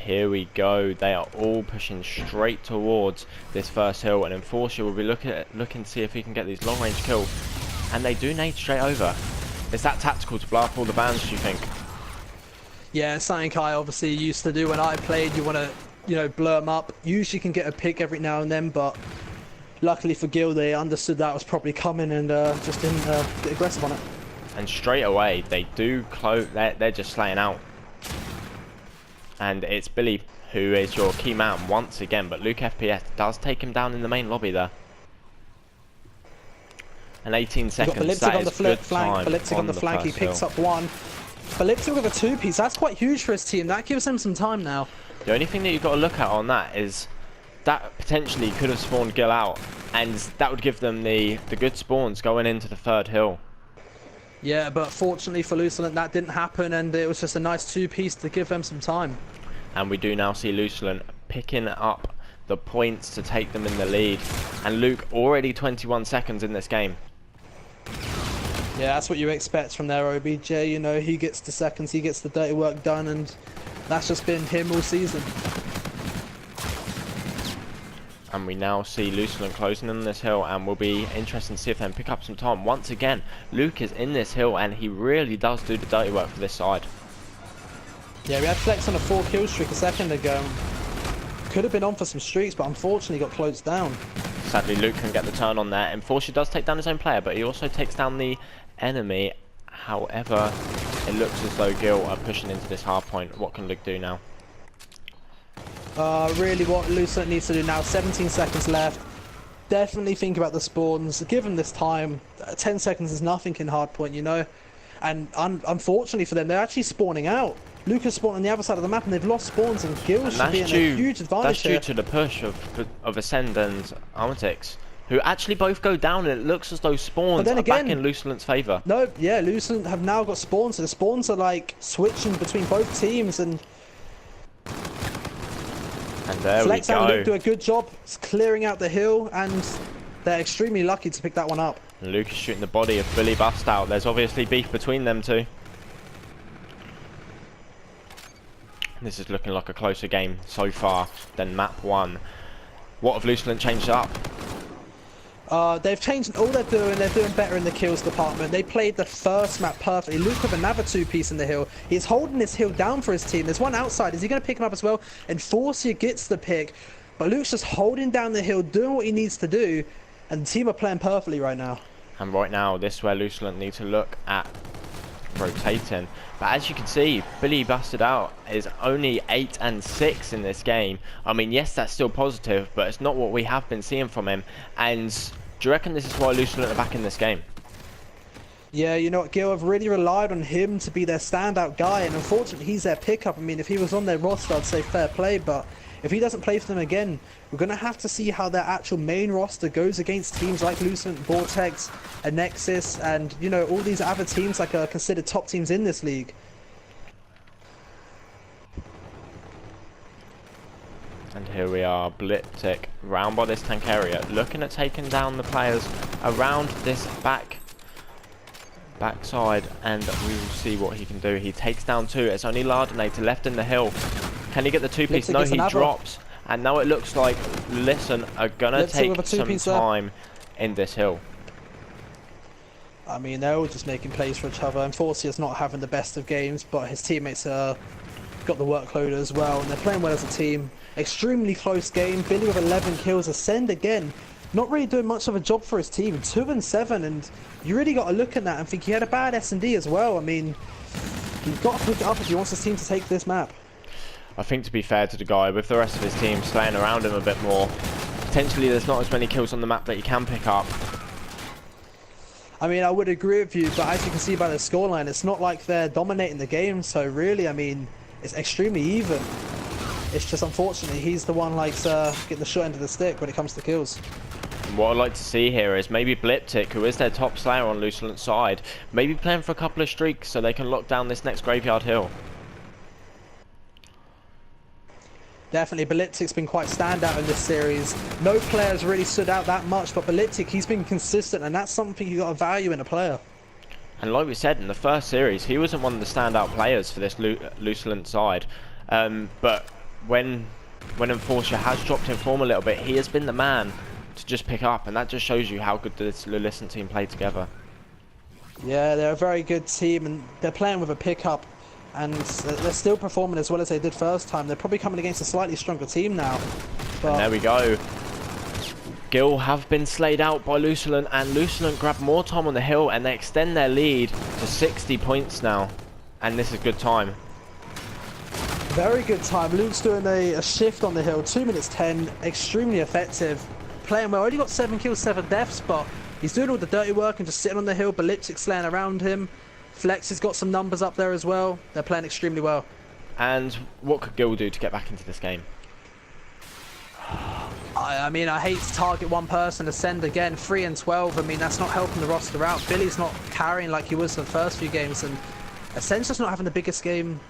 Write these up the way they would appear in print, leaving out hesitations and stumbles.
here we go. They are all pushing straight towards this first hill, and Enforcer will be looking to see if he can get these long range kills. And they do nade straight over. Is that tactical to blow up all the bands, do you think? Yeah, something I obviously used to do when I played. You want to, you know, blow them up. Usually can get a pick every now and then, but luckily for Guile, they understood that was probably coming and just didn't get aggressive on it. And straight away, they do close. They're just slaying out. And it's Billy who is your key man once again, but Luke FPS does take him down in the main lobby there. And 18 seconds, that is good time. Beliptic on the flank, he picks up one. Beliptic with a two-piece, that's quite huge for his team. That gives him some time now. The only thing that you've got to look at on that is that potentially could have spawned Guile out, and that would give them the good spawns going into the third hill. Yeah, but fortunately for Luculent, that didn't happen, and it was just a nice two-piece to give them some time. And we do now see Luculent picking up the points to take them in the lead. And Luke already 21 seconds in this game. Yeah, that's what you expect from their OBJ. You know, he gets the seconds, he gets the dirty work done, and that's just been him all season. And we now see Luculent closing in this hill, and we'll be interested to see if they can pick up some time. Once again, Luke is in this hill, and he really does do the dirty work for this side. Yeah, we had Flex on a 4-kill streak a second ago. Could have been on for some streaks, but unfortunately got closed down. Sadly, Luke can get the turn on there. Enforcer does take down his own player, but he also takes down the enemy. However, it looks as though Guile are pushing into this hard point. What can Luke do now? Really what Luculent needs to do now, 17 seconds left. Definitely think about the spawns. Given this time, 10 seconds is nothing in hardpoint, you know. And unfortunately for them, they're actually spawning out. Lucas spawned on the other side of the map, and they've lost spawns, and Guile should be in a huge advantage here. That's due to the push of Ascend and Armatix, who actually both go down, and it looks as though spawns are back in Luculent's favour. No, yeah, Luculent have now got spawns, so the spawns are like switching between both teams, and there Flex we go. and Luke do a good job clearing out the hill, and they're extremely lucky to pick that one up. And Luke is shooting the body of Billy Bust out. There's obviously beef between them two. This is looking like a closer game so far than map 1. What have Luculent changed up? They've changed all they're doing better in the kills department. They played the first map perfectly. Luke with another two-piece in the hill. He's holding this hill down for his team. There's one outside. Is he going to pick him up as well? Enforcer gets the pick. But Luke's just holding down the hill, doing what he needs to do. And the team are playing perfectly right now. And right now, this is where Luculent need to look at rotating. But as you can see, Billy Busted Out is only 8 and 6 in this game. I mean, yes, that's still positive, but it's not what we have been seeing from him. And do you reckon this is why Luculent are back in this game? Yeah, you know what, Guile have really relied on him to be their standout guy, and unfortunately he's their pickup. I mean, if he was on their roster, I'd say fair play, but if he doesn't play for them again, we're going to have to see how their actual main roster goes against teams like Luculent, Vortex, and Nexus, and, you know, all these other teams like are considered top teams in this league. And here we are, Bliptic, round by this tank area, looking at taking down the players around this backside, and we will see what he can do. He takes down 2. It's only Lardinator left in the hill. Can he get the two-piece? No, he drops. And now it looks like Listen are gonna take some time in this hill. I mean, they're all just making plays for each other. Enforcer's not having the best of games, but his teammates got the workload as well, and they're playing well as a team. Extremely close game. Billy with 11 kills. Ascend again. Not really doing much of a job for his team. 2 and 7, and you really got to look at that and think he had a bad S&D as well. I mean, you've got to pick it up if he wants his team to take this map. I think, to be fair to the guy, with the rest of his team slaying around him a bit more, potentially there's not as many kills on the map that he can pick up. I mean, I would agree with you, but as you can see by the scoreline, it's not like they're dominating the game, so really, I mean, it's extremely even. It's just, unfortunately, he's the one like getting the short end of the stick when it comes to kills. And what I'd like to see here is maybe Bliptic, who is their top slayer on Luculent's side, maybe playing for a couple of streaks so they can lock down this next graveyard hill. Definitely, Beliptic's been quite standout in this series. No players really stood out that much, but Beliptic, he's been consistent, and that's something you got to value in a player. And like we said, in the first series, he wasn't one of the standout players for this Luculent side. But when Enforcer has dropped in form a little bit, he has been the man to just pick up, and that just shows you how good this Luculent team play together. Yeah, they're a very good team, and they're playing with a pickup, and they're still performing as well as they did first time. They're probably coming against a slightly stronger team now. But and there we go. Guile have been slayed out by Luculent, and Luculent grab more time on the hill, and they extend their lead to 60 points now. And this is good time. Very good time. Luke's doing a shift on the hill, 2 minutes 10, extremely effective. Playing well, only got 7 kills, 7 deaths, but he's doing all the dirty work and just sitting on the hill. Baliptic's laying around him. Flex has got some numbers up there as well. They're playing extremely well. And what could Guile do to get back into this game? I mean, I hate to target one person. Ascend again, 3 and 12. I mean, that's not helping the roster out. Billy's not carrying like he was the first few games, and Ascend's just not having the biggest game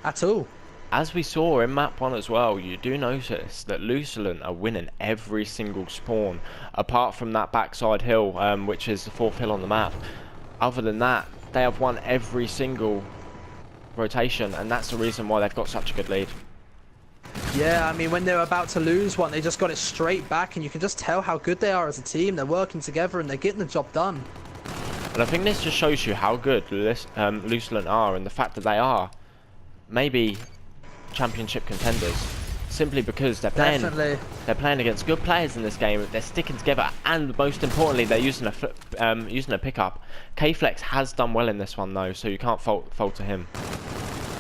at all. As we saw in map 1 as well, you do notice that Luculent are winning every single spawn, apart from that backside hill, which is the 4th hill on the map. Other than that, they have won every single rotation, and that's the reason why they've got such a good lead. Yeah, I mean, when they were about to lose one, they just got it straight back, and you can just tell how good they are as a team. They're working together, and they're getting the job done. And I think this just shows you how good Luculent are, and the fact that they are maybe championship contenders, simply because they're playing against good players in this game. They're sticking together, and most importantly, they're using a pickup. K-Flex has done well in this one though, so you can't fault to him.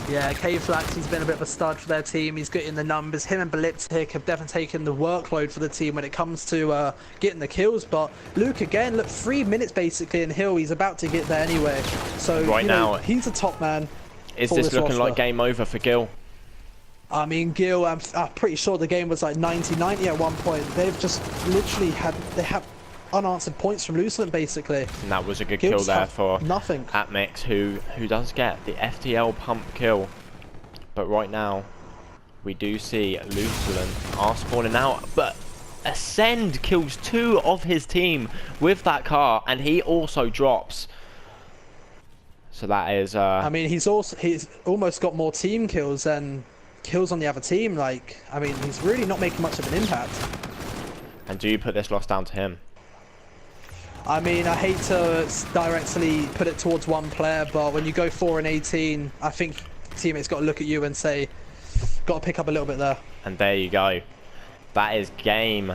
Yeah, K-Flex, he's been a bit of a stud for their team. He's getting the numbers. Him and Baliptic have definitely taken the workload for the team when it comes to getting the kills. But Luke, again, look, 3 minutes basically in hill. He's about to get there anyway. So right now, he's a top man. Is this looking like game over for Guile? I mean, Guile, I'm pretty sure the game was like 90-90 at one point. They've just literally had unanswered points from Luculent basically. And that was a good kill there for nothing. Atmix, who does get the FTL pump kill. But right now, we do see Luculent are spawning out, but Ascend kills 2 of his team with that car, and he also drops. So that is I mean, he's almost got more team kills than kills on the other team. Like, I mean, he's really not making much of an impact. And do you put this loss down to him? I mean, I hate to directly put it towards one player, but when you go 4 and 18, I think teammates got to look at you and say, got to pick up a little bit there. And there you go. That is game